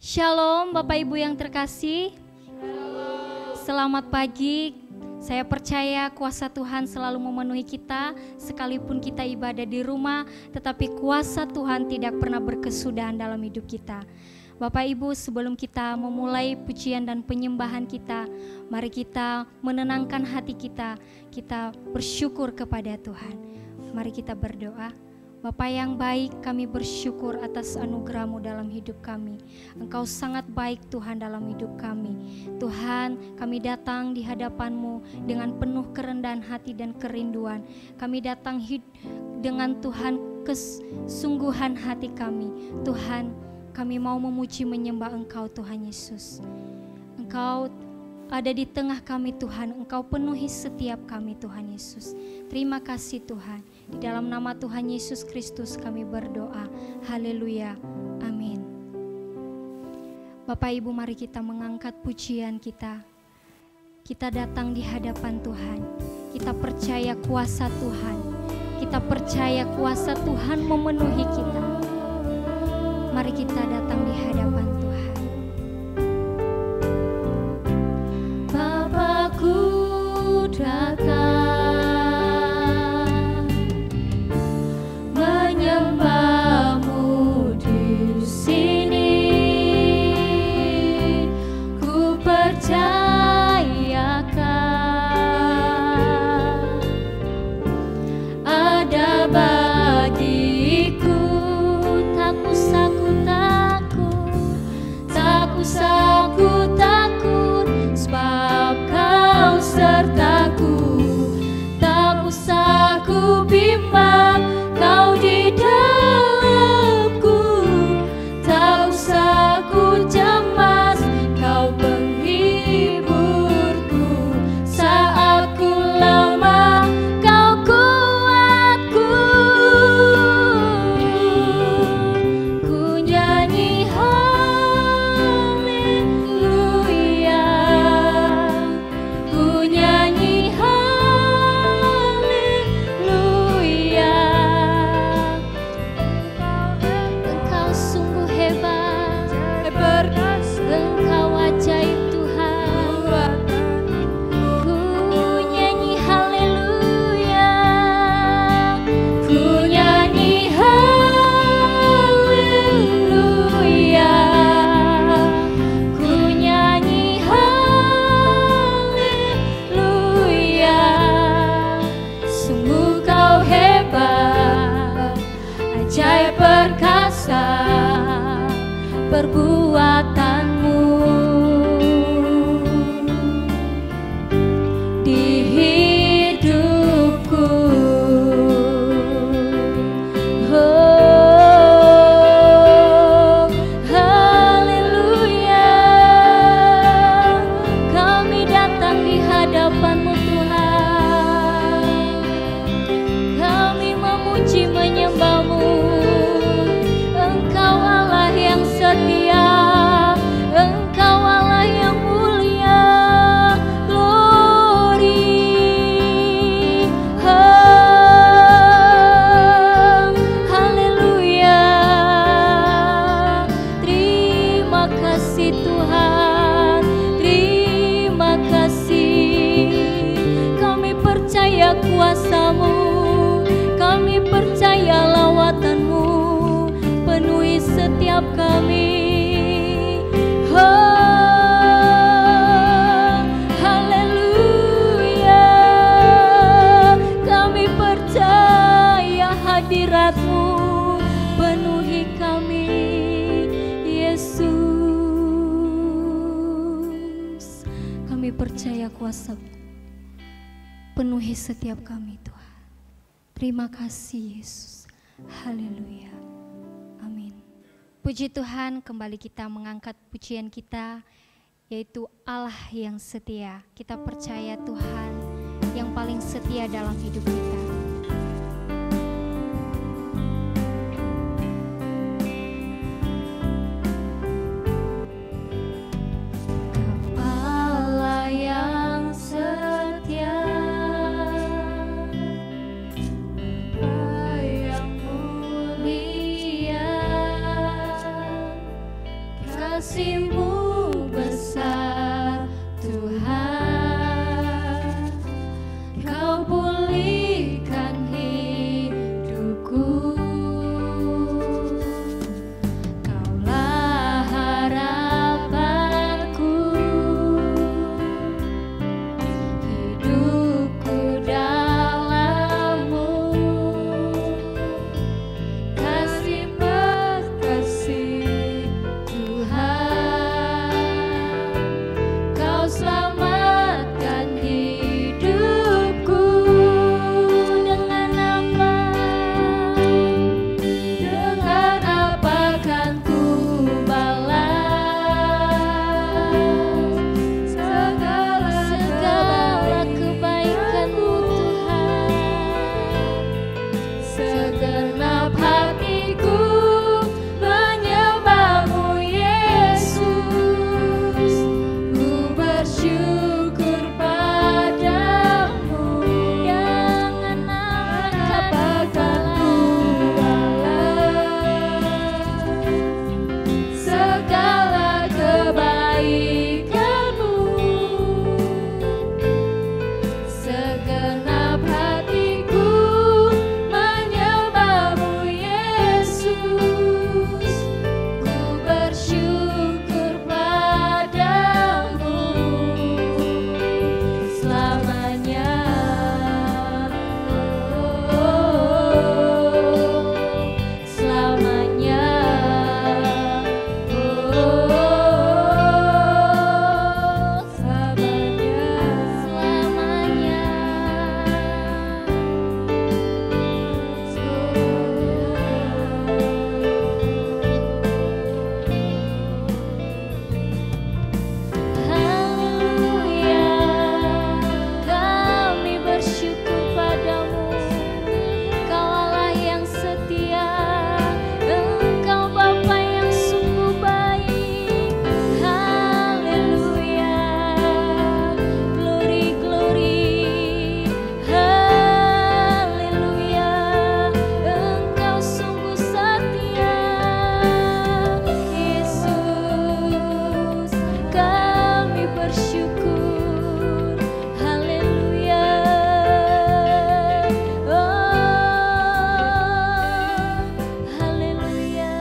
Shalom Bapak Ibu yang terkasih. Selamat pagi. Saya percaya kuasa Tuhan selalu memenuhi kita, sekalipun kita ibadah di rumah, tetapi kuasa Tuhan tidak pernah berkesudahan dalam hidup kita. Bapak Ibu, sebelum kita memulai pujian dan penyembahan kita, mari kita menenangkan hati kita, kita bersyukur kepada Tuhan. Mari kita berdoa. Bapa yang baik, kami bersyukur atas anugerah-Mu dalam hidup kami. Engkau sangat baik Tuhan dalam hidup kami. Tuhan, kami datang di hadapan-Mu dengan penuh kerendahan hati dan kerinduan. Kami datang dengan Tuhan kesungguhan hati kami. Tuhan, kami mau memuji menyembah Engkau Tuhan Yesus. Engkau ada di tengah kami Tuhan, Engkau penuhi setiap kami Tuhan Yesus. Terima kasih Tuhan. Di dalam nama Tuhan Yesus Kristus kami berdoa. Haleluya. Amin. Bapak Ibu, mari kita mengangkat pujian kita. Kita datang di hadapan Tuhan. Kita percaya kuasa Tuhan. Kita percaya kuasa Tuhan memenuhi kita. Mari kita datang di hadapan Tuhan. Bapakku datang menyembah-Mu di sini. Ku percayakan ada bagiku. Tak usah ku takut, tak usah ku takut, sebab Kau sertaku. Tak usah ku bimbang, Kau di dalamku. Tak usah ku cemas, Kau penghiburku. Saat ku lemah, Kau kuatku. Ku nyanyi haleluya, ku nyanyi haleluya. Engkau sungguh hebat, Engkau ajaib Tuhan. Ku nyanyi haleluya, ku nyanyi haleluya, ku nyanyi haleluya. Sungguh Kau hebat, ajaib perkasa perbuatan-Mu di hidupku. Oh, haleluya. Kami datang di hadapan-Mu Tuhan. Kami memuji menyembah-Mu. Engkau Allah yang setia, Engkau Allah yang mulia. Glory, haleluya. Terima kasih Tuhan, terima kasih. Kami percaya kuasa-Mu, kami percaya lawatan-Mu penuhi setiap kami. Oh, haleluya. Kami percaya hadirat-Mu penuhi kami, Yesus. Kami percaya kuasa-Mu penuhi setiap kami Tuhan. Terima kasih Yesus. Haleluya. Amin. Puji Tuhan, kembali kita mengangkat pujian kita, yaitu Allah yang setia. Kita percaya Tuhan yang paling setia dalam hidup kita. Allah yang setia, yang mulia, kasih-Mu besar Tuhan, Kau pulihkan hidupku. Kaulah harapanku, hidupku dalam-Mu. Kasih berkasih Tuhan, Kau selamatkan hidupku. Dengan apa kan ku balas segala kebaikan-Mu Tuhan. Segenap hatiku menyembah-Mu Yesus, ku bersyukur padamu. Dengan apa kan ku balas segala kebaikan-Mu. Segenap hatiku menyembah-Mu Yesus, ku bersyukur padamu selamanya. Selamanya. Haleluya, kami bersyukur padamu. Kau Allah yang setia, Engkau Bapa yang sungguh baik. Haleluya, glory, glory. Haleluya, Engkau sungguh setia. Yesus, kami bersyukur. Haleluya. Haleluya.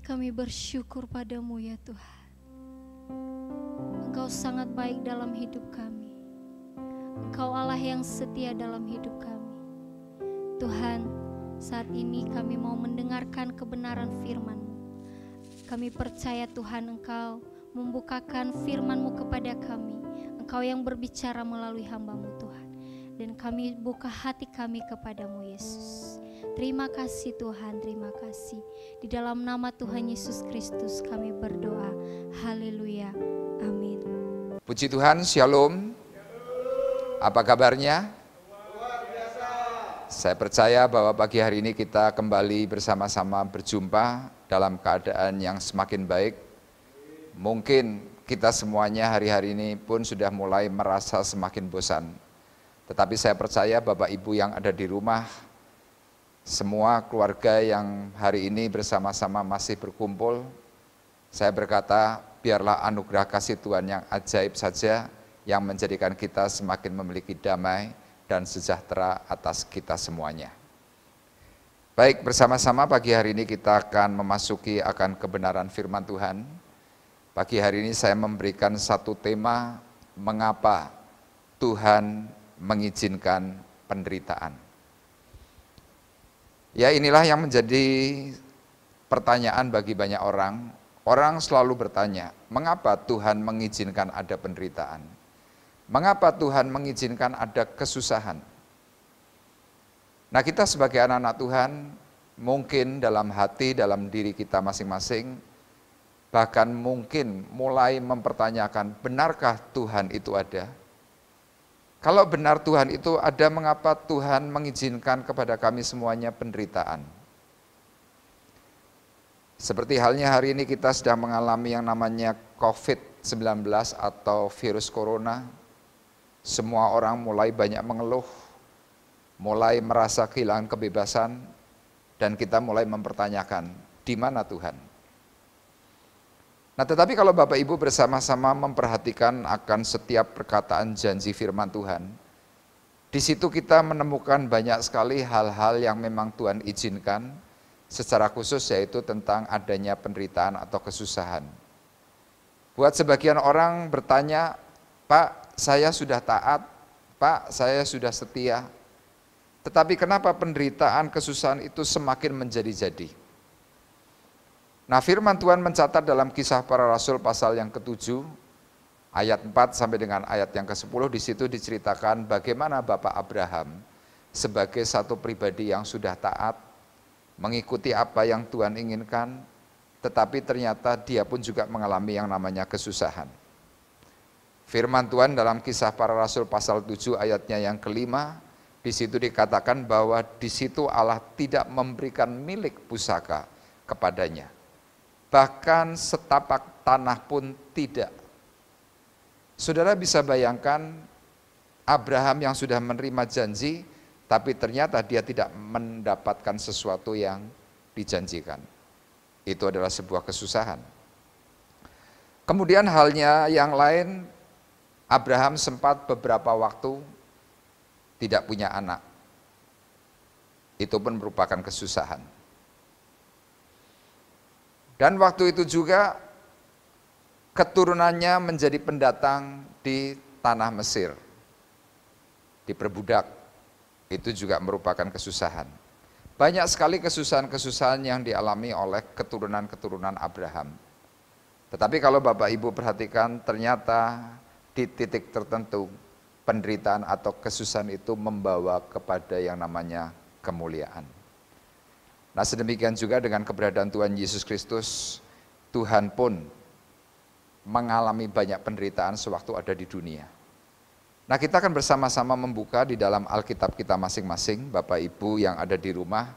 Kami bersyukur padamu ya Tuhan. Engkau sangat baik dalam hidup kami. Engkau Allah yang setia dalam hidup kami. Tuhan, saat ini kami mau mendengarkan kebenaran firman-Mu. Kami percaya Tuhan Engkau membukakan firman-Mu kepada kami. Engkau yang berbicara melalui hamba-Mu Tuhan. Dan kami buka hati kami kepadamu Yesus. Terima kasih Tuhan, terima kasih. Di dalam nama Tuhan Yesus Kristus kami berdoa. Haleluya. Amin. Puji Tuhan, Shalom. Apa kabarnya? Saya percaya bahwa pagi hari ini kita kembali bersama-sama berjumpa dalam keadaan yang semakin baik. Mungkin kita semuanya hari-hari ini pun sudah mulai merasa semakin bosan. Tetapi saya percaya Bapak Ibu yang ada di rumah, semua keluarga yang hari ini bersama-sama masih berkumpul, saya berkata biarlah anugerah kasih Tuhan yang ajaib saja yang menjadikan kita semakin memiliki damai dan sejahtera atas kita semuanya. Baik, bersama-sama pagi hari ini kita akan memasuki akan kebenaran firman Tuhan. Pagi hari ini saya memberikan satu tema, mengapa Tuhan mengizinkan penderitaan. Ya, inilah yang menjadi pertanyaan bagi banyak orang. Orang selalu bertanya, mengapa Tuhan mengizinkan ada penderitaan? Mengapa Tuhan mengizinkan ada kesusahan? Nah, kita sebagai anak-anak Tuhan, mungkin dalam hati, dalam diri kita masing-masing, bahkan mungkin mulai mempertanyakan, benarkah Tuhan itu ada? Kalau benar Tuhan itu ada, mengapa Tuhan mengizinkan kepada kami semuanya penderitaan? Seperti halnya hari ini kita sedang mengalami yang namanya COVID-19 atau virus corona. Semua orang mulai banyak mengeluh, mulai merasa kehilangan kebebasan, dan kita mulai mempertanyakan, di mana Tuhan? Nah, tetapi kalau Bapak Ibu bersama-sama memperhatikan akan setiap perkataan janji firman Tuhan, di situ kita menemukan banyak sekali hal-hal yang memang Tuhan izinkan, secara khusus yaitu tentang adanya penderitaan atau kesusahan. Buat sebagian orang bertanya, Pak, saya sudah taat, Pak, saya sudah setia, tetapi kenapa penderitaan, kesusahan itu semakin menjadi-jadi? Nah, firman Tuhan mencatat dalam Kisah Para Rasul pasal yang ke-7, ayat 4 sampai dengan ayat yang ke-10, di situ diceritakan bagaimana Bapak Abraham sebagai satu pribadi yang sudah taat, mengikuti apa yang Tuhan inginkan, tetapi ternyata dia pun juga mengalami yang namanya kesusahan. Firman Tuhan dalam Kisah Para Rasul pasal 7 ayatnya yang ke-5, di situ dikatakan bahwa di situ Allah tidak memberikan milik pusaka kepadanya. Bahkan setapak tanah pun tidak. Saudara bisa bayangkan Abraham yang sudah menerima janji, tapi ternyata dia tidak mendapatkan sesuatu yang dijanjikan. Itu adalah sebuah kesusahan. Kemudian halnya yang lain, Abraham sempat beberapa waktu tidak punya anak. Itu pun merupakan kesusahan. Dan waktu itu juga keturunannya menjadi pendatang di tanah Mesir, diperbudak, itu juga merupakan kesusahan. Banyak sekali kesusahan-kesusahan yang dialami oleh keturunan-keturunan Abraham. Tetapi kalau Bapak Ibu perhatikan, ternyata di titik tertentu penderitaan atau kesusahan itu membawa kepada yang namanya kemuliaan. Nah, sedemikian juga dengan keberadaan Tuhan Yesus Kristus, Tuhan pun mengalami banyak penderitaan sewaktu ada di dunia. Nah, kita akan bersama-sama membuka di dalam Alkitab kita masing-masing. Bapak Ibu yang ada di rumah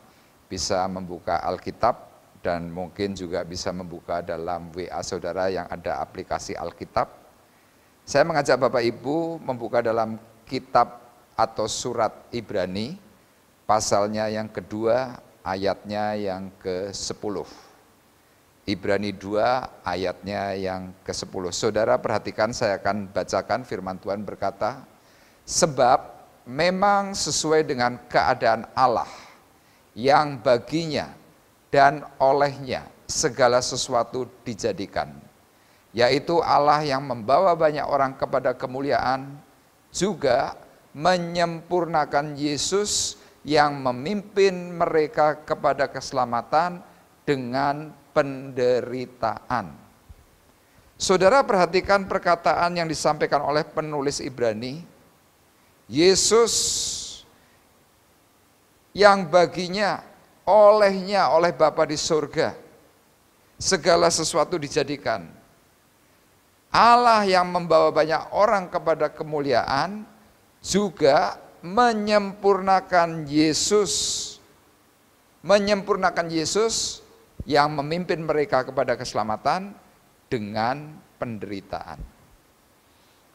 bisa membuka Alkitab dan mungkin juga bisa membuka dalam WA saudara yang ada aplikasi Alkitab. Saya mengajak Bapak Ibu membuka dalam kitab atau surat Ibrani, pasalnya yang kedua, ayatnya yang ke-10. Ibrani 2 ayatnya yang ke-10. Saudara perhatikan, saya akan bacakan firman Tuhan berkata, sebab memang sesuai dengan keadaan Allah yang baginya dan olehnya segala sesuatu dijadikan, yaitu Allah yang membawa banyak orang kepada kemuliaan, juga menyempurnakan Yesus yang memimpin mereka kepada keselamatan dengan penderitaan. Saudara perhatikan perkataan yang disampaikan oleh penulis Ibrani, Yesus yang baginya, olehnya, oleh Bapa di surga, segala sesuatu dijadikan. Allah yang membawa banyak orang kepada kemuliaan, juga menyempurnakan Yesus yang memimpin mereka kepada keselamatan dengan penderitaan.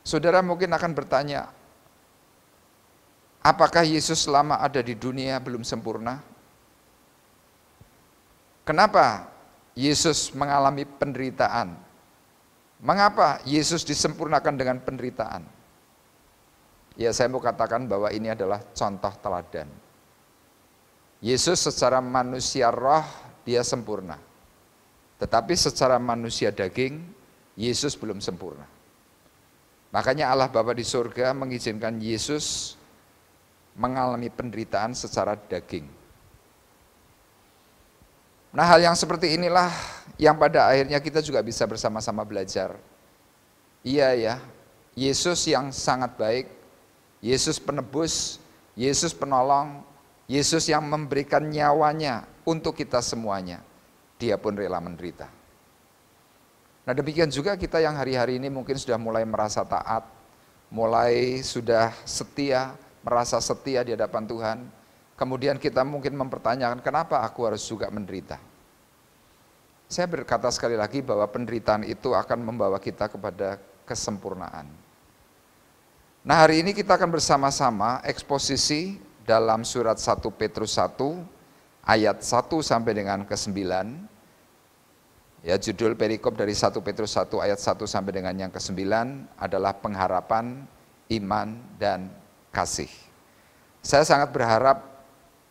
Saudara mungkin akan bertanya, apakah Yesus selama ada di dunia belum sempurna? Kenapa Yesus mengalami penderitaan? Mengapa Yesus disempurnakan dengan penderitaan? Ya, saya mau katakan bahwa ini adalah contoh teladan. Yesus secara manusia roh dia sempurna. Tetapi secara manusia daging, Yesus belum sempurna. Makanya Allah Bapa di surga mengizinkan Yesus mengalami penderitaan secara daging. Nah, hal yang seperti inilah yang pada akhirnya kita juga bisa bersama-sama belajar. Iya ya, Yesus yang sangat baik, Yesus penebus, Yesus penolong, Yesus yang memberikan nyawanya untuk kita semuanya. Dia pun rela menderita. Nah, demikian juga kita yang hari-hari ini mungkin sudah mulai merasa taat, mulai sudah setia, merasa setia di hadapan Tuhan. Kemudian kita mungkin mempertanyakan, kenapa aku harus juga menderita? Saya berkata sekali lagi bahwa penderitaan itu akan membawa kita kepada kesempurnaan. Nah, hari ini kita akan bersama-sama eksposisi dalam surat 1 Petrus 1 ayat 1 sampai dengan ke-9. Ya, judul perikop dari 1 Petrus 1 ayat 1 sampai dengan yang ke-9 adalah pengharapan, iman, dan kasih. Saya sangat berharap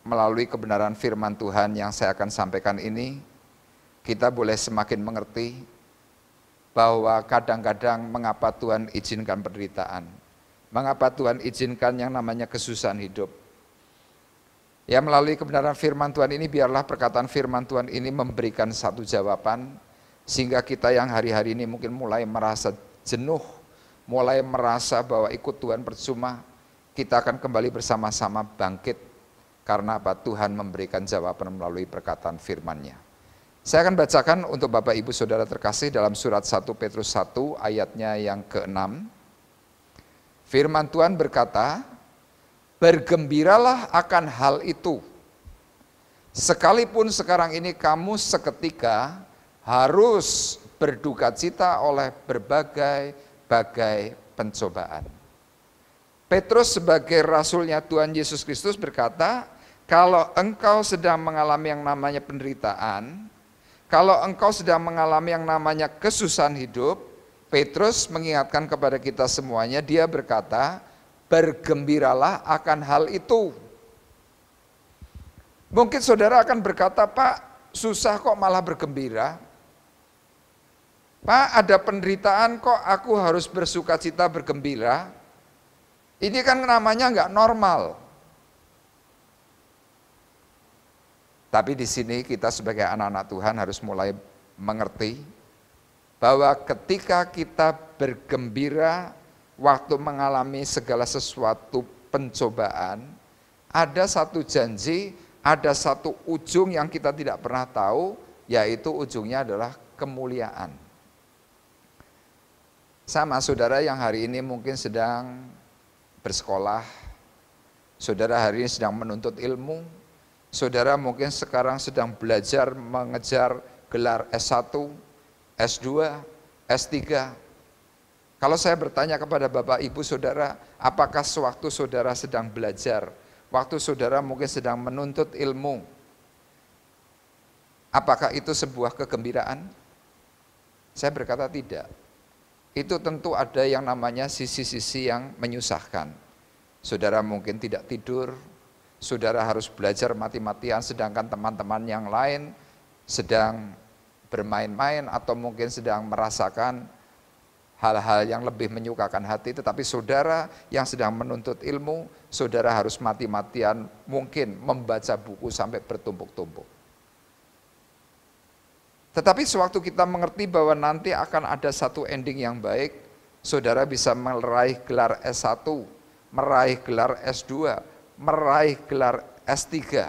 melalui kebenaran firman Tuhan yang saya akan sampaikan ini, kita boleh semakin mengerti bahwa kadang-kadang mengapa Tuhan izinkan penderitaan, mengapa Tuhan izinkan yang namanya kesusahan hidup. Ya, melalui kebenaran firman Tuhan ini, biarlah perkataan firman Tuhan ini memberikan satu jawaban, sehingga kita yang hari-hari ini mungkin mulai merasa jenuh, mulai merasa bahwa ikut Tuhan percuma, kita akan kembali bersama-sama bangkit, karena apa? Tuhan memberikan jawaban melalui perkataan firman-Nya. Saya akan bacakan untuk Bapak Ibu Saudara terkasih dalam surat 1 Petrus 1 ayatnya yang ke-6. Firman Tuhan berkata, bergembiralah akan hal itu. Sekalipun sekarang ini kamu seketika harus berduka cita oleh berbagai-bagai pencobaan. Petrus sebagai rasulnya Tuhan Yesus Kristus berkata, kalau engkau sedang mengalami yang namanya penderitaan, kalau engkau sedang mengalami yang namanya kesusahan hidup, Petrus mengingatkan kepada kita semuanya, dia berkata, bergembiralah akan hal itu. Mungkin saudara akan berkata, Pak, susah kok malah bergembira. Pak, ada penderitaan kok aku harus bersuka cita bergembira. Ini kan namanya enggak normal. Tapi di sini kita sebagai anak-anak Tuhan harus mulai mengerti bahwa ketika kita bergembira waktu mengalami segala sesuatu pencobaan, ada satu janji, ada satu ujung yang kita tidak pernah tahu, yaitu ujungnya adalah kemuliaan. Sama saudara yang hari ini mungkin sedang bersekolah, saudara hari ini sedang menuntut ilmu, saudara mungkin sekarang sedang belajar mengejar gelar S1, S2, S3. Kalau saya bertanya kepada Bapak Ibu Saudara, apakah sewaktu saudara sedang belajar, waktu saudara mungkin sedang menuntut ilmu, apakah itu sebuah kegembiraan? Saya berkata tidak. Itu tentu ada yang namanya sisi-sisi yang menyusahkan. Saudara mungkin tidak tidur, saudara harus belajar mati-matian, sedangkan teman-teman yang lain sedang bermain-main atau mungkin sedang merasakan hal-hal yang lebih menyukakan hati. Tetapi saudara yang sedang menuntut ilmu, saudara harus mati-matian mungkin membaca buku sampai bertumpuk-tumpuk. Tetapi sewaktu kita mengerti bahwa nanti akan ada satu ending yang baik, saudara bisa meraih gelar S1, meraih gelar S2, meraih gelar S3.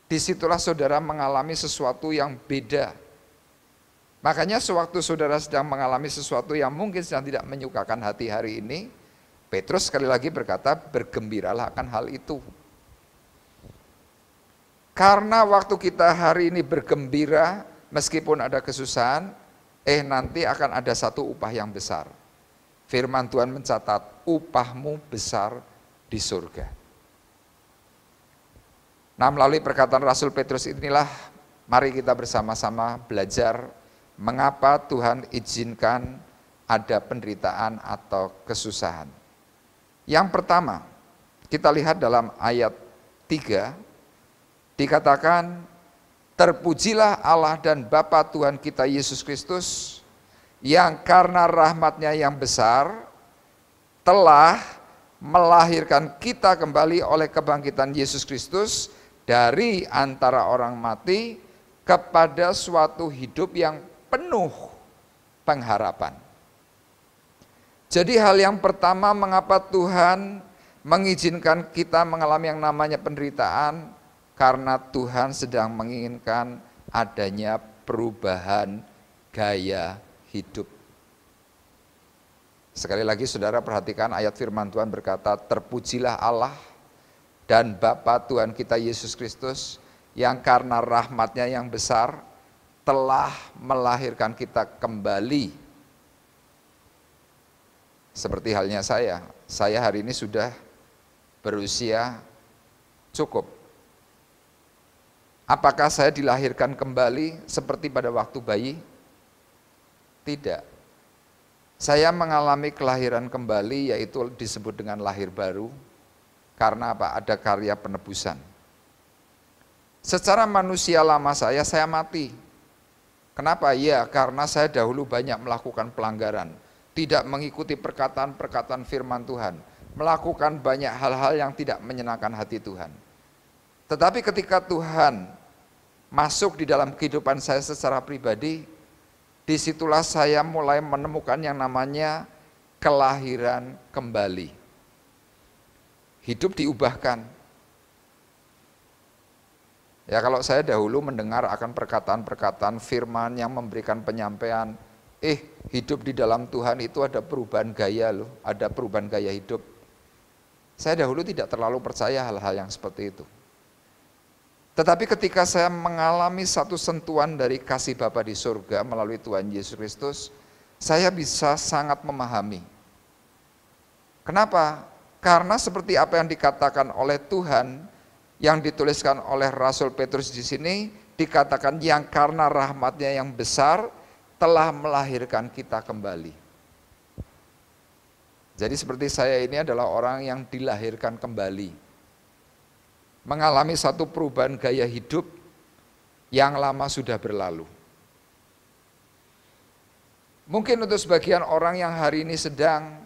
Disitulah saudara mengalami sesuatu yang beda. Makanya sewaktu saudara sedang mengalami sesuatu yang mungkin sedang tidak menyukakan hati hari ini, Petrus sekali lagi berkata, bergembiralah akan hal itu. Karena waktu kita hari ini bergembira, meskipun ada kesusahan, nanti akan ada satu upah yang besar. Firman Tuhan mencatat, upahmu besar di surga. Nah, melalui perkataan Rasul Petrus inilah, mari kita bersama-sama belajar mengapa Tuhan izinkan ada penderitaan atau kesusahan. Yang pertama, kita lihat dalam ayat 3, dikatakan, terpujilah Allah dan Bapa Tuhan kita Yesus Kristus, yang karena rahmat-Nya yang besar, telah melahirkan kita kembali oleh kebangkitan Yesus Kristus dari antara orang mati kepada suatu hidup yang penuh pengharapan. Jadi hal yang pertama mengapa Tuhan mengizinkan kita mengalami yang namanya penderitaan, karena Tuhan sedang menginginkan adanya perubahan gaya hidup. Sekali lagi saudara perhatikan ayat firman Tuhan berkata, terpujilah Allah dan Bapa Tuhan kita Yesus Kristus, yang karena rahmat-Nya yang besar telah melahirkan kita kembali. Seperti halnya saya hari ini sudah berusia cukup. Apakah saya dilahirkan kembali seperti pada waktu bayi? Tidak. Saya mengalami kelahiran kembali, yaitu disebut dengan lahir baru. Karena apa? Ada karya penebusan. Secara manusia lama saya mati. Kenapa? Ya, karena saya dahulu banyak melakukan pelanggaran. Tidak mengikuti perkataan-perkataan firman Tuhan. Melakukan banyak hal-hal yang tidak menyenangkan hati Tuhan. Tetapi ketika Tuhan masuk di dalam kehidupan saya secara pribadi, disitulah saya mulai menemukan yang namanya kelahiran kembali. Hidup diubahkan. Ya, kalau saya dahulu mendengar akan perkataan-perkataan firman yang memberikan penyampaian, hidup di dalam Tuhan itu ada perubahan gaya loh, ada perubahan gaya hidup. Saya dahulu tidak terlalu percaya hal-hal yang seperti itu. Tetapi ketika saya mengalami satu sentuhan dari kasih Bapa di surga melalui Tuhan Yesus Kristus, saya bisa sangat memahami. Kenapa? Karena seperti apa yang dikatakan oleh Tuhan, yang dituliskan oleh Rasul Petrus di sini, dikatakan yang karena rahmatnya yang besar telah melahirkan kita kembali. Jadi seperti saya ini adalah orang yang dilahirkan kembali. Mengalami satu perubahan gaya hidup yang lama sudah berlalu. Mungkin untuk sebagian orang yang hari ini sedang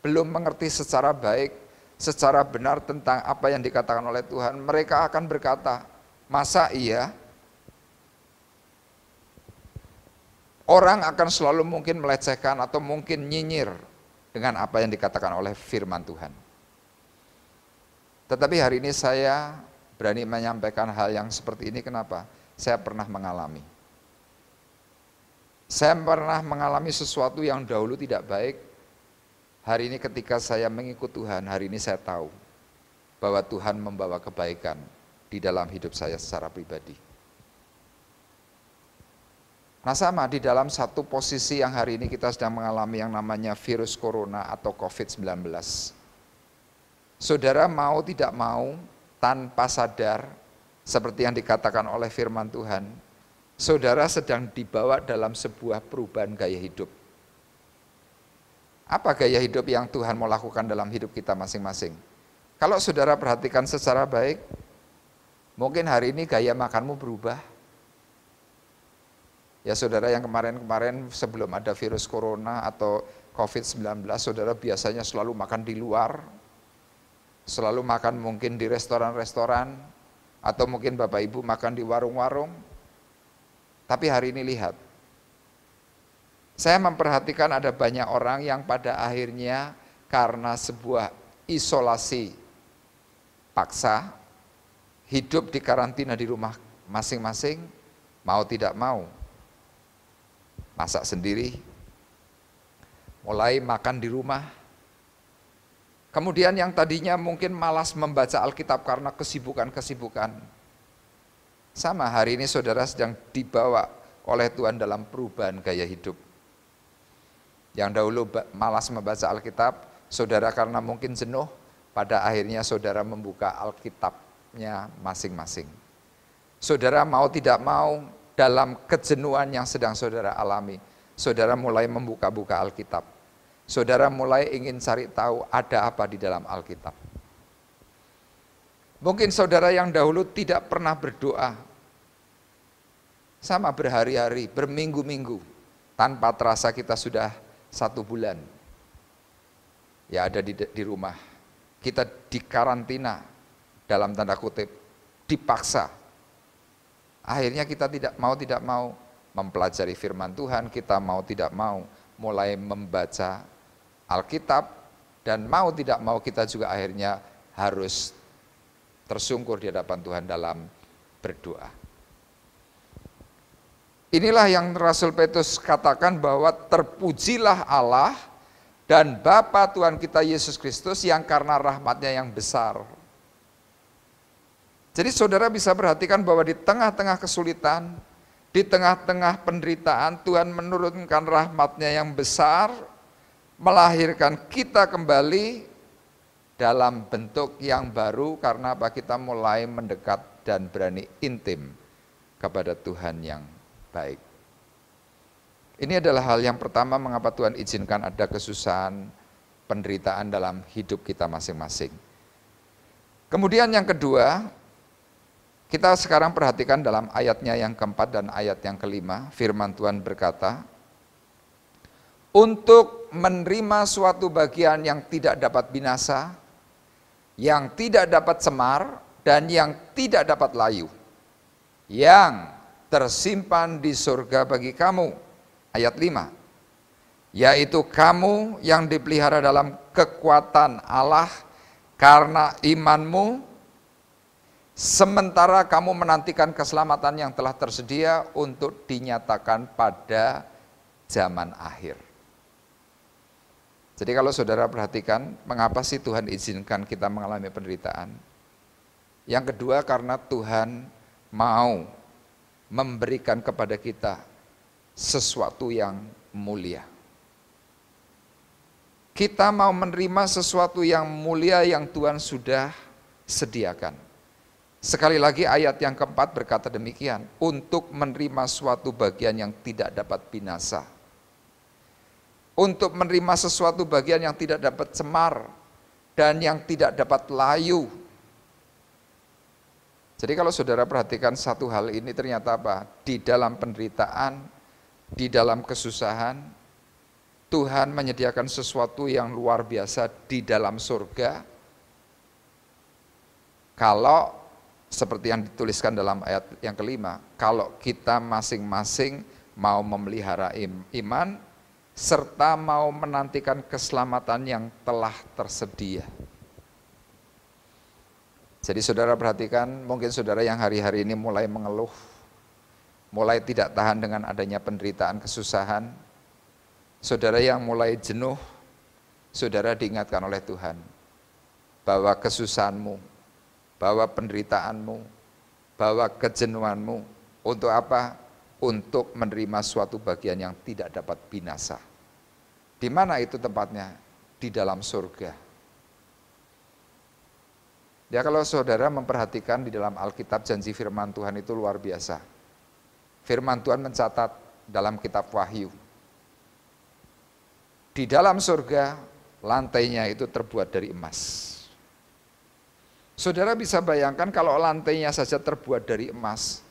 belum mengerti secara baik, secara benar tentang apa yang dikatakan oleh Tuhan, mereka akan berkata, masa iya? Orang akan selalu mungkin melecehkan atau mungkin nyinyir dengan apa yang dikatakan oleh firman Tuhan. Tetapi hari ini saya berani menyampaikan hal yang seperti ini, kenapa? Saya pernah mengalami. Saya pernah mengalami sesuatu yang dahulu tidak baik. Hari ini ketika saya mengikut Tuhan, hari ini saya tahu bahwa Tuhan membawa kebaikan di dalam hidup saya secara pribadi. Nah sama di dalam satu posisi yang hari ini kita sedang mengalami yang namanya virus corona atau COVID-19. Saudara mau tidak mau, tanpa sadar, seperti yang dikatakan oleh firman Tuhan, saudara sedang dibawa dalam sebuah perubahan gaya hidup. Apa gaya hidup yang Tuhan mau lakukan dalam hidup kita masing-masing? Kalau saudara perhatikan secara baik, mungkin hari ini gaya makanmu berubah. Ya saudara yang kemarin-kemarin sebelum ada virus corona atau COVID-19, saudara biasanya selalu makan di luar, selalu makan mungkin di restoran-restoran, atau mungkin Bapak Ibu makan di warung-warung. Tapi hari ini lihat, saya memperhatikan ada banyak orang yang pada akhirnya karena sebuah isolasi paksa, hidup di karantina di rumah masing-masing, mau tidak mau, masak sendiri, mulai makan di rumah. Kemudian yang tadinya mungkin malas membaca Alkitab karena kesibukan-kesibukan. Sama hari ini saudara sedang dibawa oleh Tuhan dalam perubahan gaya hidup. Yang dahulu malas membaca Alkitab, saudara karena mungkin jenuh, pada akhirnya saudara membuka Alkitabnya masing-masing. Saudara mau tidak mau dalam kejenuhan yang sedang saudara alami, saudara mulai membuka-buka Alkitab. Saudara mulai ingin cari tahu ada apa di dalam Alkitab. Mungkin saudara yang dahulu tidak pernah berdoa, sama berhari-hari, berminggu-minggu, tanpa terasa kita sudah 1 bulan ya ada di rumah, kita dikarantina dalam tanda kutip, dipaksa. Akhirnya kita tidak mau mempelajari firman Tuhan, kita mau tidak mau mulai membaca Alkitab, dan mau tidak mau kita juga akhirnya harus tersungkur di hadapan Tuhan dalam berdoa. Inilah yang Rasul Petrus katakan bahwa terpujilah Allah dan Bapa Tuhan kita Yesus Kristus yang karena rahmatnya yang besar. Jadi saudara bisa perhatikan bahwa di tengah-tengah kesulitan, di tengah-tengah penderitaan, Tuhan menurunkan rahmatnya yang besar, melahirkan kita kembali dalam bentuk yang baru karena apa? Kita mulai mendekat dan berani intim kepada Tuhan yang baik. Ini adalah hal yang pertama mengapa Tuhan izinkan ada kesusahan, penderitaan dalam hidup kita masing-masing. Kemudian yang kedua, kita sekarang perhatikan dalam ayatnya yang keempat dan ayat yang kelima, firman Tuhan berkata, untuk menerima suatu bagian yang tidak dapat binasa, yang tidak dapat semar, dan yang tidak dapat layu, yang tersimpan di surga bagi kamu. Ayat 5, yaitu kamu yang dipelihara dalam kekuatan Allah karena imanmu, sementara kamu menantikan keselamatan yang telah tersedia untuk dinyatakan pada zaman akhir. Jadi kalau saudara perhatikan, mengapa sih Tuhan izinkan kita mengalami penderitaan? Yang kedua, karena Tuhan mau memberikan kepada kita sesuatu yang mulia. Kita mau menerima sesuatu yang mulia yang Tuhan sudah sediakan. Sekali lagi ayat yang keempat berkata demikian, untuk menerima suatu bagian yang tidak dapat binasa. Untuk menerima sesuatu bagian yang tidak dapat cemar dan yang tidak dapat layu. Jadi kalau saudara perhatikan satu hal ini ternyata apa? Di dalam penderitaan, di dalam kesusahan, Tuhan menyediakan sesuatu yang luar biasa di dalam surga. Kalau seperti yang dituliskan dalam ayat yang kelima, kalau kita masing-masing mau memelihara iman, serta mau menantikan keselamatan yang telah tersedia. Jadi saudara perhatikan, mungkin saudara yang hari-hari ini mulai mengeluh, mulai tidak tahan dengan adanya penderitaan, kesusahan. Saudara yang mulai jenuh, saudara diingatkan oleh Tuhan bahwa kesusahanmu, bahwa penderitaanmu, bahwa kejenuhanmu, untuk apa? Untuk menerima suatu bagian yang tidak dapat binasa. Di mana itu tempatnya? Di dalam surga. Ya kalau saudara memperhatikan di dalam Alkitab janji firman Tuhan itu luar biasa. Firman Tuhan mencatat dalam kitab Wahyu. Di dalam surga lantainya itu terbuat dari emas. Saudara bisa bayangkan kalau lantainya saja terbuat dari emas,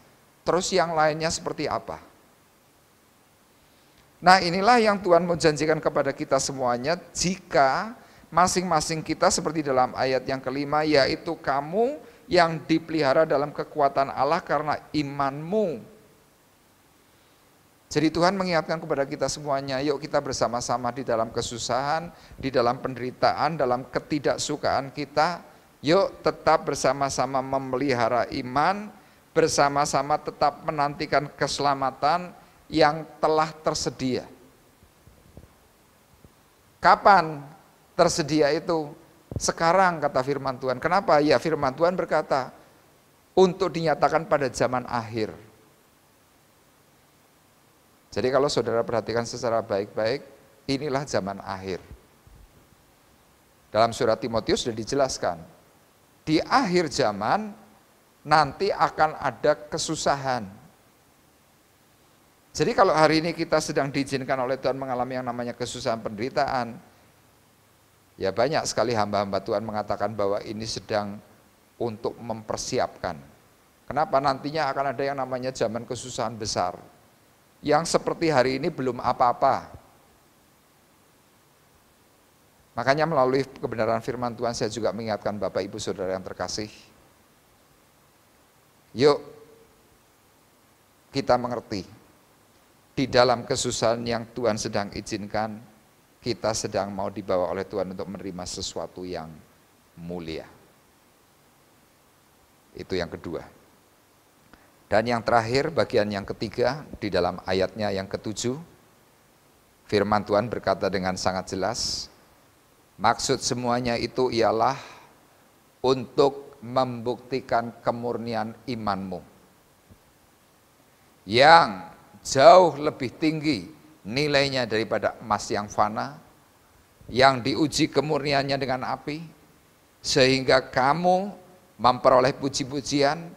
terus yang lainnya seperti apa? Nah inilah yang Tuhan mau janjikan kepada kita semuanya jika masing-masing kita seperti dalam ayat yang kelima, yaitu kamu yang dipelihara dalam kekuatan Allah karena imanmu. Jadi Tuhan mengingatkan kepada kita semuanya, yuk kita bersama-sama di dalam kesusahan, di dalam penderitaan, dalam ketidaksukaan kita, yuk tetap bersama-sama memelihara iman, bersama-sama tetap menantikan keselamatan yang telah tersedia. Kapan tersedia itu? Sekarang kata firman Tuhan. Kenapa? Ya firman Tuhan berkata, untuk dinyatakan pada zaman akhir. Jadi kalau saudara perhatikan secara baik-baik, inilah zaman akhir. Dalam surat Timotius sudah dijelaskan, di akhir zaman nanti akan ada kesusahan. Jadi kalau hari ini kita sedang diizinkan oleh Tuhan mengalami yang namanya kesusahan penderitaan, ya banyak sekali hamba-hamba Tuhan mengatakan bahwa ini sedang untuk mempersiapkan. Kenapa? Nantinya akan ada yang namanya zaman kesusahan besar. Yang seperti hari ini belum apa-apa. Makanya melalui kebenaran firman Tuhan saya juga mengingatkan Bapak Ibu Saudara yang terkasih. Yuk kita mengerti, di dalam kesusahan yang Tuhan sedang izinkan, kita sedang mau dibawa oleh Tuhan untuk menerima sesuatu yang mulia. Itu yang kedua. Dan yang terakhir, bagian yang ketiga, di dalam ayatnya yang ketujuh, firman Tuhan berkata dengan sangat jelas, maksud semuanya itu ialah untuk membuktikan kemurnian imanmu, yang jauh lebih tinggi nilainya daripada emas yang fana, yang diuji kemurniannya dengan api, sehingga kamu memperoleh puji-pujian,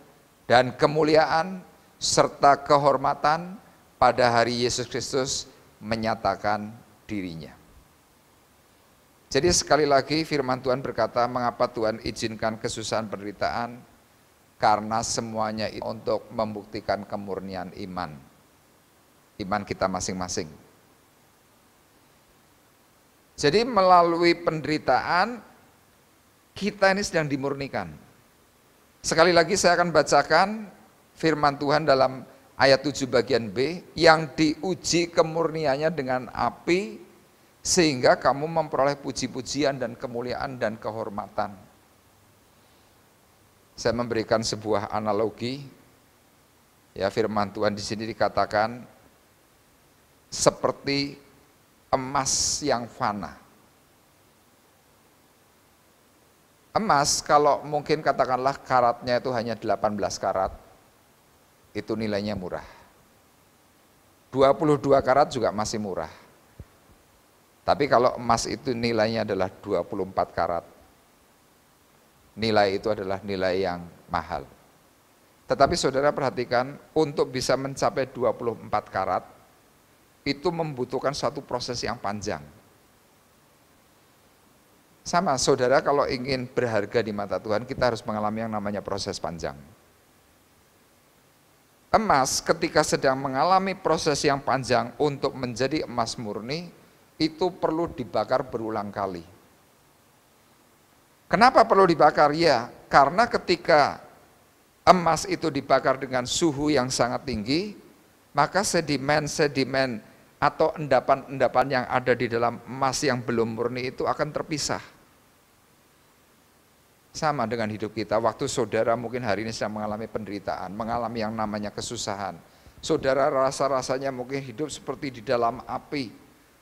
dan kemuliaan serta kehormatan pada hari Yesus Kristus menyatakan dirinya. Jadi sekali lagi firman Tuhan berkata, mengapa Tuhan izinkan kesusahan penderitaan? Karena semuanya itu untuk membuktikan kemurnian iman. Iman kita masing-masing. Jadi melalui penderitaan, kita ini sedang dimurnikan. Sekali lagi saya akan bacakan firman Tuhan dalam ayat 7 bagian B, yang diuji kemurniannya dengan api, sehingga kamu memperoleh puji-pujian dan kemuliaan dan kehormatan. Saya memberikan sebuah analogi, ya firman Tuhan di sini dikatakan seperti emas yang fana. Emas kalau mungkin katakanlah karatnya itu hanya 18 karat, itu nilainya murah. 22 karat juga masih murah. Tapi kalau emas itu nilainya adalah 24 karat, nilai itu adalah nilai yang mahal. Tetapi saudara perhatikan, untuk bisa mencapai 24 karat, itu membutuhkan suatu proses yang panjang. Sama, saudara kalau ingin berharga di mata Tuhan, kita harus mengalami yang namanya proses panjang. Emas ketika sedang mengalami proses yang panjang untuk menjadi emas murni, itu perlu dibakar berulang kali. Kenapa perlu dibakar? Ya, karena ketika emas itu dibakar dengan suhu yang sangat tinggi, maka sedimen-sedimen atau endapan-endapan yang ada di dalam emas yang belum murni itu akan terpisah. Sama dengan hidup kita, waktu saudara mungkin hari ini sedang mengalami penderitaan, mengalami yang namanya kesusahan. Saudara rasa-rasanya mungkin hidup seperti di dalam api,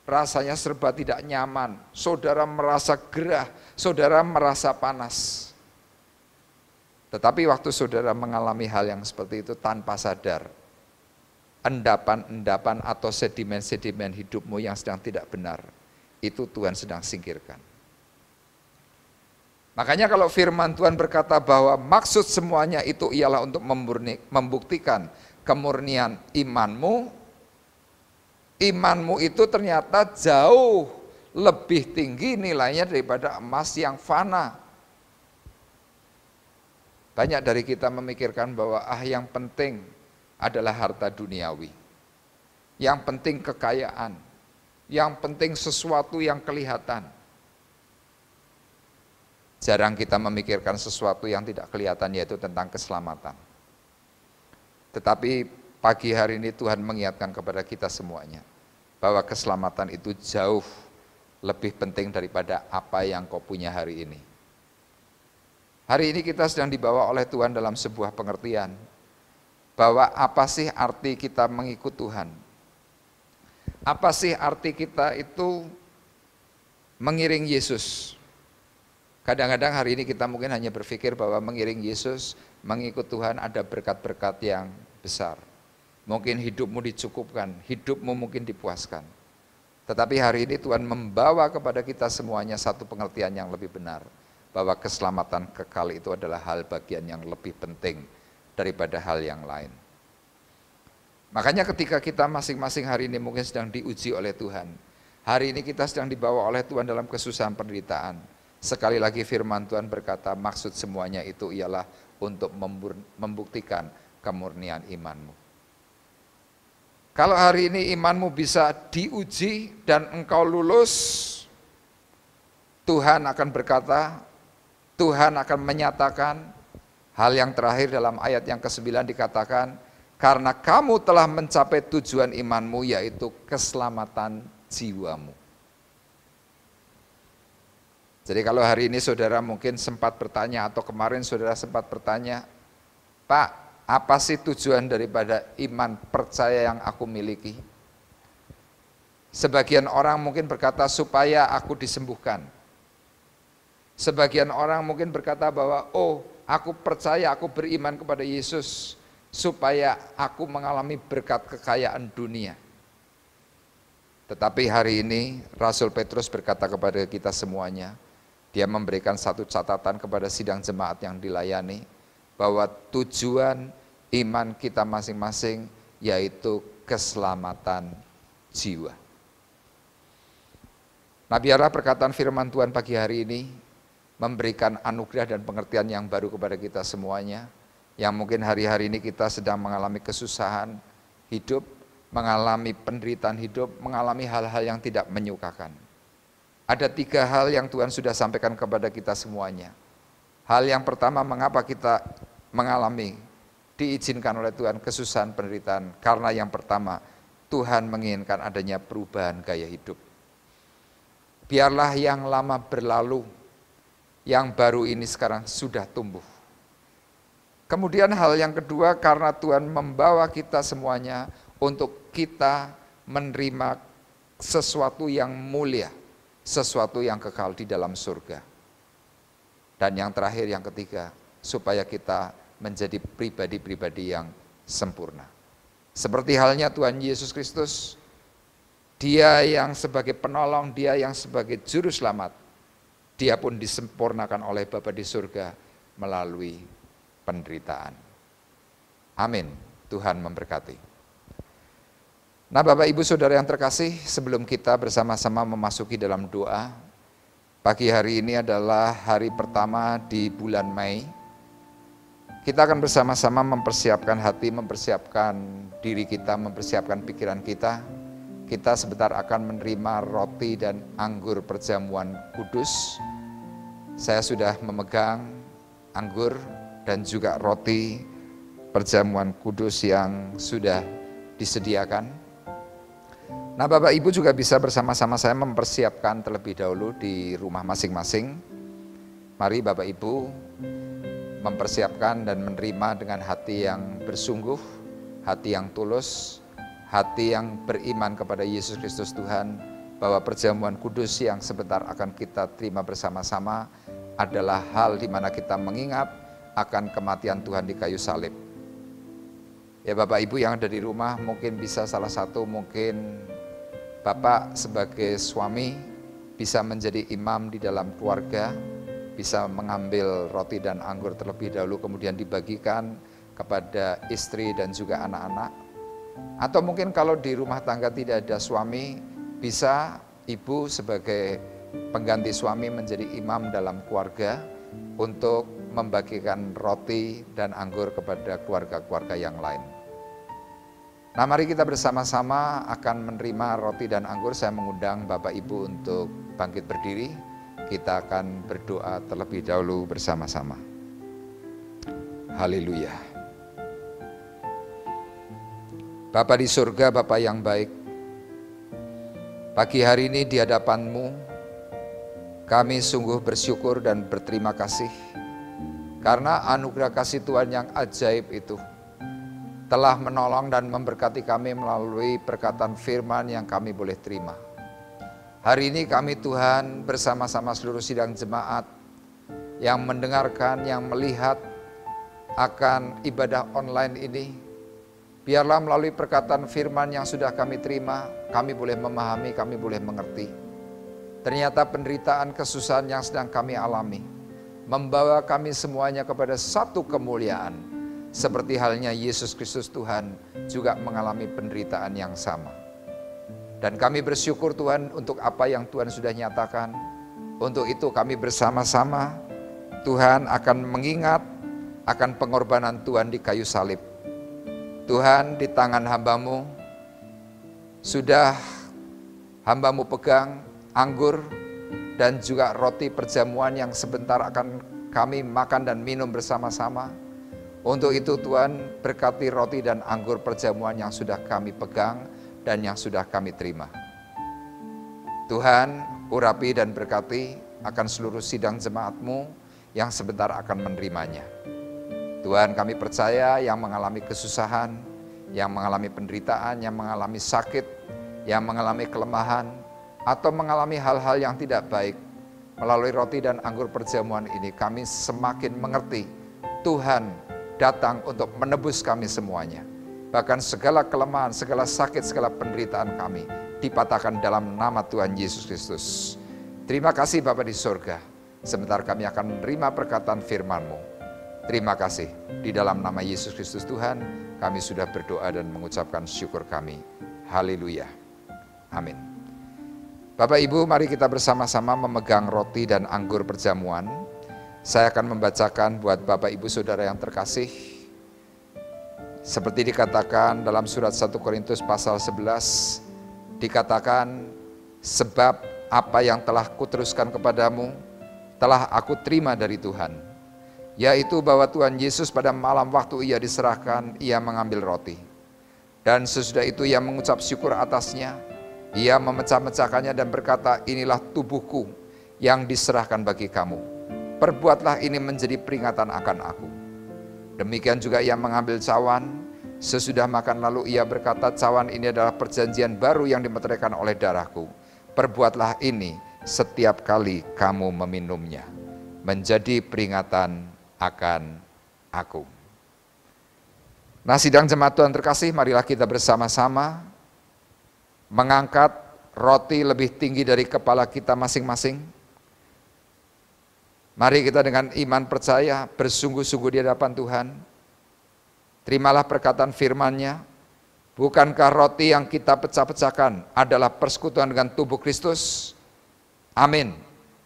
rasanya serba tidak nyaman, saudara merasa gerah, saudara merasa panas. Tetapi waktu saudara mengalami hal yang seperti itu tanpa sadar, endapan-endapan atau sedimen-sedimen hidupmu yang sedang tidak benar, itu Tuhan sedang singkirkan. Makanya kalau firman Tuhan berkata bahwa maksud semuanya itu ialah untuk membuktikan kemurnian imanmu, imanmu itu ternyata jauh lebih tinggi nilainya daripada emas yang fana. Banyak dari kita memikirkan bahwa yang penting adalah harta duniawi, yang penting kekayaan, yang penting sesuatu yang kelihatan. Jarang kita memikirkan sesuatu yang tidak kelihatan, yaitu tentang keselamatan. Tetapi pagi hari ini Tuhan mengingatkan kepada kita semuanya, bahwa keselamatan itu jauh lebih penting daripada apa yang kau punya hari ini. Hari ini kita sedang dibawa oleh Tuhan dalam sebuah pengertian, bahwa apa sih arti kita mengikut Tuhan? Apa sih arti kita itu mengiring Yesus? Kadang-kadang hari ini kita mungkin hanya berpikir bahwa mengiring Yesus, mengikut Tuhan ada berkat-berkat yang besar. Mungkin hidupmu dicukupkan, hidupmu mungkin dipuaskan. Tetapi hari ini Tuhan membawa kepada kita semuanya satu pengertian yang lebih benar, bahwa keselamatan kekal itu adalah hal bagian yang lebih penting daripada hal yang lain. Makanya ketika kita masing-masing hari ini mungkin sedang diuji oleh Tuhan, hari ini kita sedang dibawa oleh Tuhan dalam kesusahan penderitaan. Sekali lagi firman Tuhan berkata, maksud semuanya itu ialah untuk membuktikan kemurnian imanmu. Kalau hari ini imanmu bisa diuji dan engkau lulus, Tuhan akan berkata, Tuhan akan menyatakan hal yang terakhir dalam ayat yang ke-9 dikatakan, karena kamu telah mencapai tujuan imanmu, yaitu keselamatan jiwamu. Jadi kalau hari ini saudara mungkin sempat bertanya, atau kemarin saudara sempat bertanya, Pak, apa sih tujuan daripada iman percaya yang aku miliki? Sebagian orang mungkin berkata supaya aku disembuhkan. Sebagian orang mungkin berkata bahwa, aku percaya, aku beriman kepada Yesus, supaya aku mengalami berkat kekayaan dunia. Tetapi hari ini Rasul Petrus berkata kepada kita semuanya, dia memberikan satu catatan kepada sidang jemaat yang dilayani, bahwa tujuan iman kita masing-masing, yaitu keselamatan jiwa. Nah, biarlah perkataan firman Tuhan pagi hari ini memberikan anugerah dan pengertian yang baru kepada kita semuanya, yang mungkin hari-hari ini kita sedang mengalami kesusahan hidup, mengalami penderitaan hidup, mengalami hal-hal yang tidak menyukakan. Ada 3 hal yang Tuhan sudah sampaikan kepada kita semuanya. Hal yang pertama, mengapa kita mengalami, diizinkan oleh Tuhan kesusahan penderitaan? Karena yang pertama, Tuhan menginginkan adanya perubahan gaya hidup. Biarlah yang lama berlalu, yang baru ini sekarang sudah tumbuh. Kemudian hal yang kedua, karena Tuhan membawa kita semuanya untuk kita menerima sesuatu yang mulia, sesuatu yang kekal di dalam surga. Dan yang terakhir, yang ketiga, supaya kita menjadi pribadi-pribadi yang sempurna. Seperti halnya Tuhan Yesus Kristus, Dia yang sebagai penolong, Dia yang sebagai juru selamat, Dia pun disempurnakan oleh Bapa di surga melalui penderitaan. Amin. Tuhan memberkati. Nah, Bapak Ibu Saudara yang terkasih, sebelum kita bersama-sama memasuki dalam doa, pagi hari ini adalah hari pertama di bulan Mei. Kita akan bersama-sama mempersiapkan hati, mempersiapkan diri kita, mempersiapkan pikiran kita. Kita sebentar akan menerima roti dan anggur perjamuan kudus. Saya sudah memegang anggur dan juga roti perjamuan kudus yang sudah disediakan. Nah, Bapak Ibu juga bisa bersama-sama saya mempersiapkan terlebih dahulu di rumah masing-masing. Mari Bapak Ibu mempersiapkan dan menerima dengan hati yang bersungguh, hati yang tulus, hati yang beriman kepada Yesus Kristus Tuhan, bahwa perjamuan kudus yang sebentar akan kita terima bersama-sama adalah hal di mana kita mengingat akan kematian Tuhan di kayu salib. Ya Bapak Ibu yang ada di rumah, mungkin bisa salah satu, mungkin Bapak sebagai suami bisa menjadi imam di dalam keluarga, bisa mengambil roti dan anggur terlebih dahulu kemudian dibagikan kepada istri dan juga anak-anak. Atau mungkin kalau di rumah tangga tidak ada suami, bisa ibu sebagai pengganti suami menjadi imam dalam keluarga untuk membagikan roti dan anggur kepada keluarga-keluarga yang lain. Nah, mari kita bersama-sama akan menerima roti dan anggur. Saya mengundang Bapak Ibu untuk bangkit berdiri. Kita akan berdoa terlebih dahulu bersama-sama. Haleluya. Bapa di surga, Bapa yang baik, pagi hari ini di hadapan-Mu, kami sungguh bersyukur dan berterima kasih, karena anugerah kasih Tuhan yang ajaib itu telah menolong dan memberkati kami melalui perkataan firman yang kami boleh terima. Hari ini kami Tuhan bersama-sama seluruh sidang jemaat yang mendengarkan, yang melihat akan ibadah online ini, biarlah melalui perkataan firman yang sudah kami terima, kami boleh memahami, kami boleh mengerti. Ternyata penderitaan, kesusahan yang sedang kami alami membawa kami semuanya kepada satu kemuliaan. Seperti halnya Yesus Kristus Tuhan juga mengalami penderitaan yang sama. Dan kami bersyukur Tuhan untuk apa yang Tuhan sudah nyatakan. Untuk itu kami bersama-sama Tuhan akan mengingat akan pengorbanan Tuhan di kayu salib. Tuhan, di tangan hamba-Mu sudah hamba-Mu pegang anggur dan juga roti perjamuan yang sebentar akan kami makan dan minum bersama-sama. Untuk itu Tuhan, berkati roti dan anggur perjamuan yang sudah kami pegang dan yang sudah kami terima. Tuhan, urapi dan berkati akan seluruh sidang jemaat-Mu yang sebentar akan menerimanya. Tuhan, kami percaya yang mengalami kesusahan, yang mengalami penderitaan, yang mengalami sakit, yang mengalami kelemahan, atau mengalami hal-hal yang tidak baik, melalui roti dan anggur perjamuan ini kami semakin mengerti Tuhan datang untuk menebus kami semuanya. Bahkan segala kelemahan, segala sakit, segala penderitaan kami dipatahkan dalam nama Tuhan Yesus Kristus. Terima kasih Bapa di surga. Sebentar kami akan menerima perkataan firman-Mu. Terima kasih. Di dalam nama Yesus Kristus Tuhan, kami sudah berdoa dan mengucapkan syukur kami. Haleluya. Amin. Bapak Ibu, mari kita bersama-sama memegang roti dan anggur perjamuan. Saya akan membacakan buat Bapak Ibu Saudara yang terkasih. Seperti dikatakan dalam surat 1 Korintus pasal 11, dikatakan, sebab apa yang telah kuteruskan kepadamu, telah aku terima dari Tuhan, yaitu bahwa Tuhan Yesus pada malam waktu ia diserahkan, ia mengambil roti. Dan sesudah itu ia mengucap syukur atasnya, ia memecah-mecahkannya dan berkata, inilah tubuhku yang diserahkan bagi kamu. Perbuatlah ini menjadi peringatan akan aku. Demikian juga ia mengambil cawan, sesudah makan lalu ia berkata, cawan ini adalah perjanjian baru yang dimeteraikan oleh darahku. Perbuatlah ini setiap kali kamu meminumnya, menjadi peringatan akan aku. Nah, sidang jemaat Tuhan terkasih, marilah kita bersama-sama mengangkat roti lebih tinggi dari kepala kita masing-masing. Mari kita dengan iman percaya bersungguh-sungguh di hadapan Tuhan. Terimalah perkataan firman-Nya. Bukankah roti yang kita pecah-pecahkan adalah persekutuan dengan tubuh Kristus? Amin.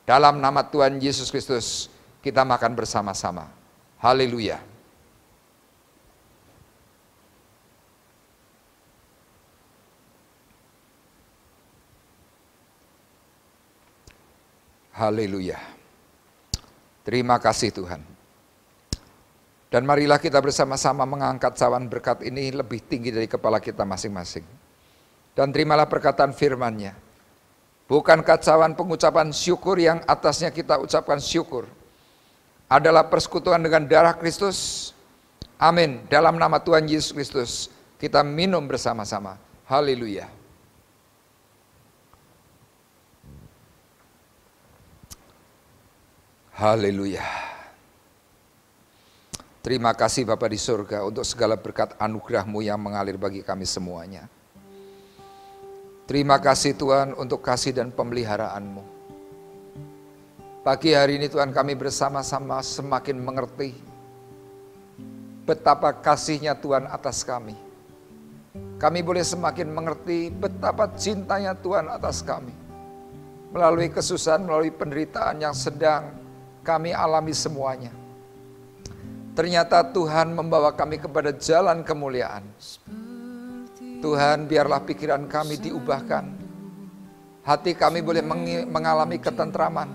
Dalam nama Tuhan Yesus Kristus, kita makan bersama-sama. Haleluya. Haleluya. Terima kasih Tuhan. Dan marilah kita bersama-sama mengangkat cawan berkat ini lebih tinggi dari kepala kita masing-masing. Dan terimalah perkataan firman-Nya. Bukankah cawan pengucapan syukur yang atasnya kita ucapkan syukur adalah persekutuan dengan darah Kristus? Amin. Dalam nama Tuhan Yesus Kristus, kita minum bersama-sama. Haleluya. Haleluya. Terima kasih Bapa di surga untuk segala berkat anugerah-Mu yang mengalir bagi kami semuanya. Terima kasih Tuhan untuk kasih dan pemeliharaan-Mu. Pagi hari ini Tuhan kami bersama-sama semakin mengerti betapa kasih-Nya Tuhan atas kami. Kami boleh semakin mengerti betapa cintanya Tuhan atas kami. Melalui kesusahan, melalui penderitaan yang sedang kami alami semuanya. Ternyata Tuhan membawa kami kepada jalan kemuliaan. Tuhan, biarlah pikiran kami diubahkan. Hati kami boleh mengalami ketentraman.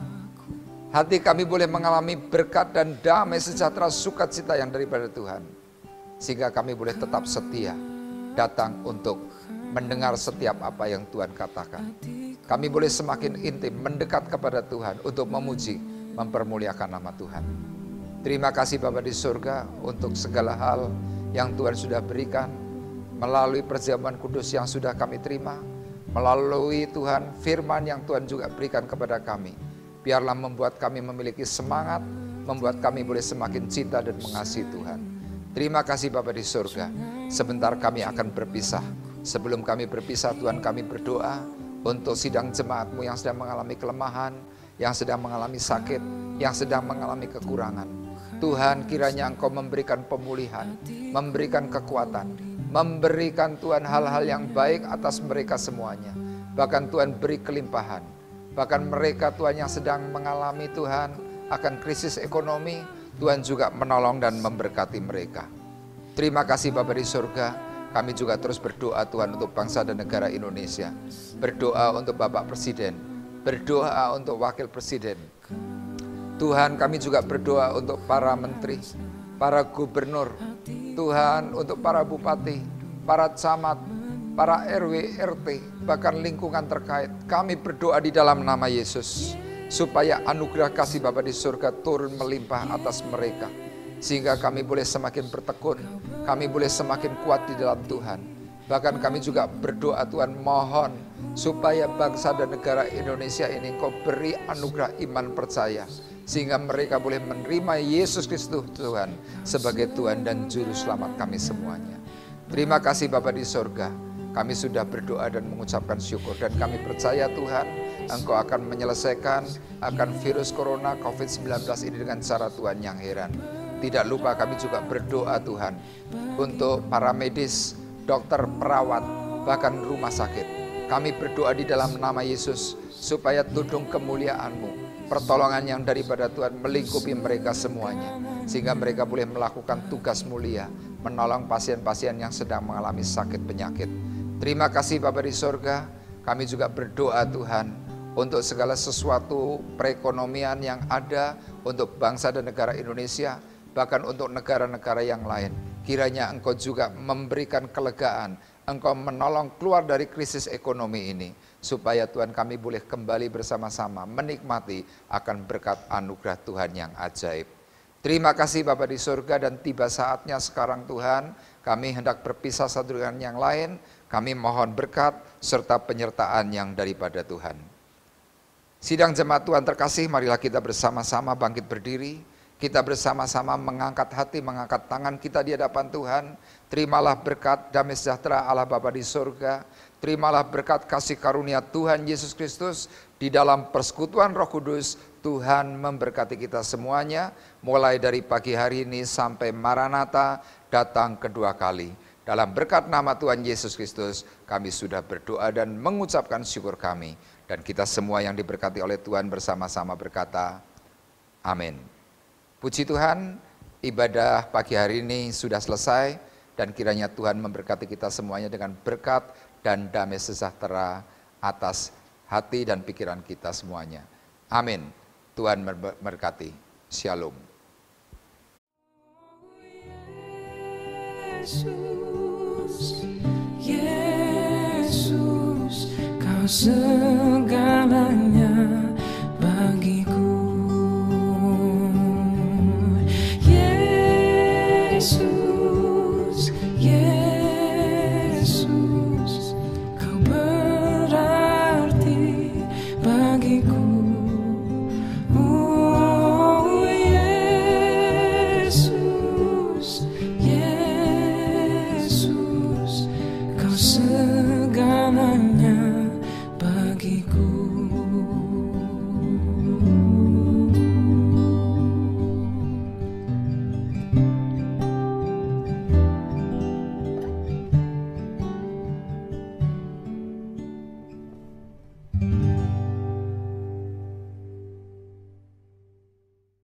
Hati kami boleh mengalami berkat dan damai sejahtera sukacita yang daripada Tuhan. Sehingga kami boleh tetap setia datang untuk mendengar setiap apa yang Tuhan katakan. Kami boleh semakin intim mendekat kepada Tuhan untuk memuji, mempermuliakan nama Tuhan. Terima kasih Bapa di surga untuk segala hal yang Tuhan sudah berikan melalui perjamuan kudus yang sudah kami terima, melalui Tuhan firman yang Tuhan juga berikan kepada kami. Biarlah membuat kami memiliki semangat, membuat kami boleh semakin cinta dan mengasihi Tuhan. Terima kasih Bapa di surga. Sebentar kami akan berpisah. Sebelum kami berpisah Tuhan, kami berdoa untuk sidang jemaat-Mu yang sedang mengalami kelemahan, yang sedang mengalami sakit, yang sedang mengalami kekurangan. Tuhan, kiranya Engkau memberikan pemulihan, memberikan kekuatan, memberikan Tuhan hal-hal yang baik atas mereka semuanya. Bahkan Tuhan beri kelimpahan. Bahkan mereka Tuhan yang sedang mengalami Tuhan akan krisis ekonomi, Tuhan juga menolong dan memberkati mereka. Terima kasih Bapa di surga. Kami juga terus berdoa Tuhan untuk bangsa dan negara Indonesia. Berdoa untuk Bapak Presiden. Berdoa untuk Wakil Presiden. Tuhan, kami juga berdoa untuk para menteri, para gubernur. Tuhan, untuk para bupati, para camat, para RW, RT, bahkan lingkungan terkait. Kami berdoa di dalam nama Yesus, supaya anugerah kasih Bapa di surga turun melimpah atas mereka. Sehingga kami boleh semakin bertekun, kami boleh semakin kuat di dalam Tuhan. Bahkan kami juga berdoa Tuhan, mohon supaya bangsa dan negara Indonesia ini Engkau beri anugerah iman percaya. Sehingga mereka boleh menerima Yesus Kristus Tuhan sebagai Tuhan dan Juru Selamat kami semuanya. Terima kasih Bapa di surga. Kami sudah berdoa dan mengucapkan syukur. Dan kami percaya Tuhan, Engkau akan menyelesaikan akan virus corona COVID-19 ini dengan cara Tuhan yang heran. Tidak lupa kami juga berdoa Tuhan untuk para medis, dokter, perawat, bahkan rumah sakit. Kami berdoa di dalam nama Yesus supaya tudung kemuliaan-Mu, pertolongan yang daripada Tuhan melingkupi mereka semuanya, sehingga mereka boleh melakukan tugas mulia, menolong pasien-pasien yang sedang mengalami sakit penyakit. Terima kasih Bapa di sorga. Kami juga berdoa Tuhan untuk segala sesuatu perekonomian yang ada untuk bangsa dan negara Indonesia, bahkan untuk negara-negara yang lain. Kiranya Engkau juga memberikan kelegaan, Engkau menolong keluar dari krisis ekonomi ini, supaya Tuhan kami boleh kembali bersama-sama menikmati akan berkat anugerah Tuhan yang ajaib. Terima kasih Bapa di surga, dan tiba saatnya sekarang Tuhan, kami hendak berpisah satu dengan yang lain. Kami mohon berkat serta penyertaan yang daripada Tuhan. Sidang jemaat Tuhan terkasih, marilah kita bersama-sama bangkit berdiri. Kita bersama-sama mengangkat hati, mengangkat tangan kita di hadapan Tuhan. Terimalah berkat damai sejahtera Allah Bapa di surga. Terimalah berkat kasih karunia Tuhan Yesus Kristus di dalam persekutuan Roh Kudus. Tuhan memberkati kita semuanya, mulai dari pagi hari ini sampai Maranatha datang kedua kali. Dalam berkat nama Tuhan Yesus Kristus, kami sudah berdoa dan mengucapkan syukur kami. Dan kita semua yang diberkati oleh Tuhan bersama-sama berkata, amin. Puji Tuhan, ibadah pagi hari ini sudah selesai, dan kiranya Tuhan memberkati kita semuanya dengan berkat dan damai sejahtera atas hati dan pikiran kita semuanya. Amin. Tuhan memberkati. Shalom. Yesus, Kau segalanya.